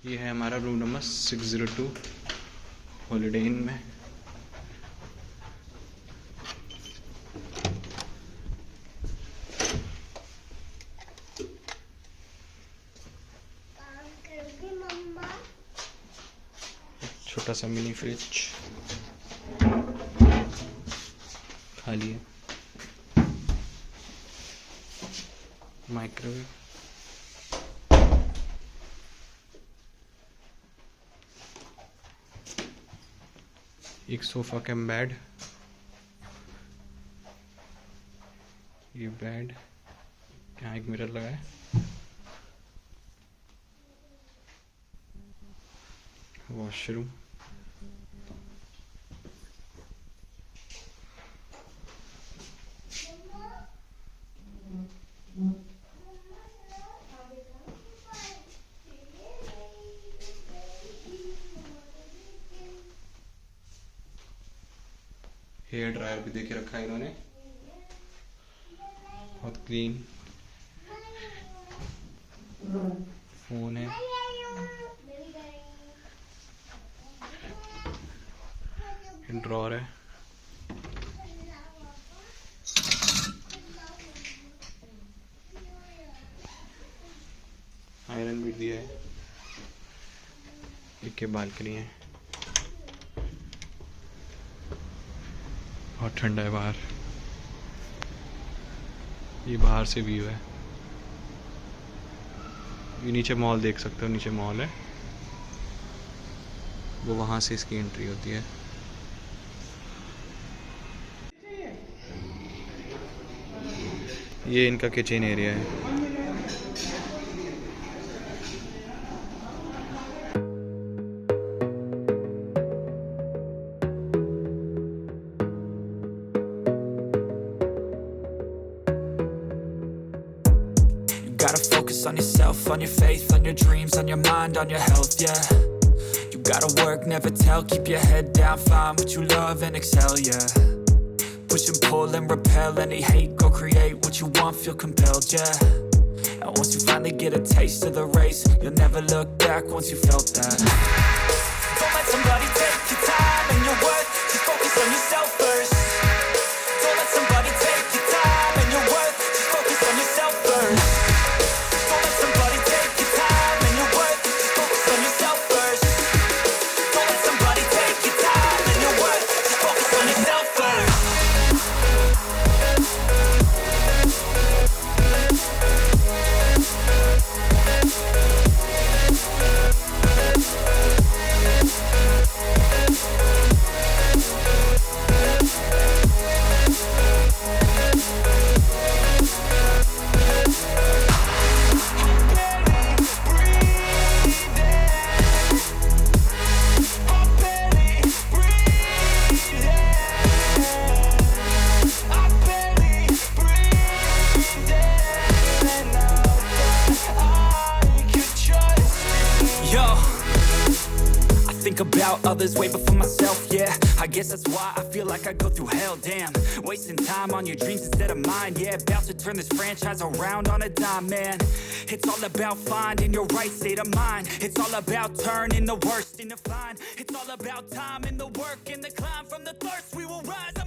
ये है हमारा रूम नंबर 602 हॉलिडे इन में। छोटा सा मिनी फ्रिज खाली है। माइक्रोवेव, एक सोफा कम बेड, ये बेड, यहाँ एक मिरर लगा है, वॉशरूम, हेयर ड्रायर भी देके रखा है इन्होंने, बहुत क्लीन। फोन है, ड्रॉर है, आयरन भी दिया है, एक बालकनी है, बहुत ठंडा है बाहर। ये बाहर से व्यू है, ये नीचे मॉल देख सकते हो, नीचे मॉल है, वो वहाँ से इसकी एंट्री होती है। ये इनका किचन एरिया है। Gotta focus on yourself, on your faith, on your dreams, on your mind, on your health, yeah. You gotta work, never tell, keep your head down, find what you love and excel, yeah. Push and pull and repel any hate, go create what you want, feel compelled, yeah. And once you finally get a taste of the race, you'll never look back once you felt that. Don't let somebody take your time and your worth, just focus on yourself first. Don't let somebody take your time and your worth, just focus on yourself first. Don't let somebody take your time and your worth, just focus on yourself first. Don't let somebody take your time and your worth, just focus on yourself first. About others way before myself, yeah. I guess that's why I feel like I go through hell, damn. Wasting time on your dreams instead of mine, yeah. About to turn this franchise around on a dime, man. It's all about finding your right state of mind. It's all about turning the worst into fine. It's all about time and the work and the climb. From the thirst we will rise.